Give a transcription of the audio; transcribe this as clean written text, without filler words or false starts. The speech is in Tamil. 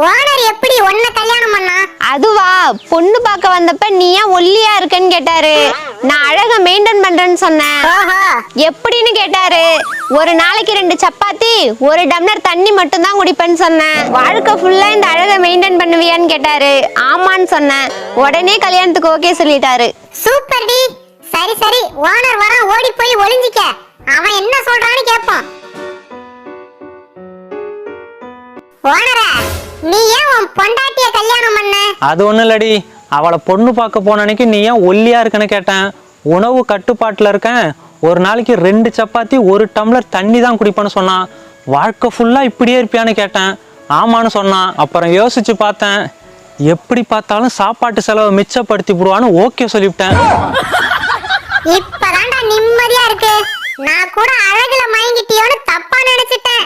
ஓனர் எப்படி உன்ன கல்யாணம் பண்ணா? அதுவா, பொண்ணு பார்க்க வந்தப்ப நீ ஏன் ஒல்லியா இருக்கன்னு கேட்டாரு. நான் அழகா மெயின்டைன் பண்றேன்னு சொன்னேன். ஓஹோ. எப்படின்னு கேட்டாரு. ஒரு நாளைக்கு 2 சப்பாத்தி 1 டம்ளர் தண்ணி மட்டும் தான் குடிப்பேன்னு சொன்னேன். வாழ்க்கை ஃபுல்லா இந்த அழகை மெயின்டைன் பண்ணுவியான்னு கேட்டாரு. ஆமான்னு சொன்னேன். உடனே கல்யாணத்துக்கு ஓகே சொல்லிட்டாரு. சூப்பர் டி. சரி சரி, ஓனர் வர, ஓடி போய் ஒளிஞ்சிக்க. அவன் என்ன சொல்றான்னு கேட்போம். ஓனரே, நீ ஏன் உன் பொண்டாட்டிய கல்யாணம் பண்ண? அது ஒன்றும் இல்லடி, அவளை பொண்ணு பார்க்க போன அன்னைக்கு நீ ஏன் ஒல்லியா இருக்குன்னு கேட்டேன். உணவு கட்டுப்பாட்டில் இருக்கேன், ஒரு நாளைக்கு 2 சப்பாத்தி 1 டம்ளர் தண்ணி தான் குடிப்பேன்னு சொன்னான். வாழ்க்கை ஃபுல்லாக இப்படியே இருப்பியான்னு கேட்டேன். ஆமான்னு சொன்னான். அப்புறம் யோசிச்சு பார்த்தேன், எப்படி பார்த்தாலும் சாப்பாட்டு செலவை மிச்சப்படுத்தி விடுவான்னு ஓகே சொல்லிவிட்டேன். இப்பதான்டா நிம்மதியா இருக்கு. நான் கூட அழகுல மயங்கிட்டியோன்னு தப்பா நினைச்சிட்டேன்.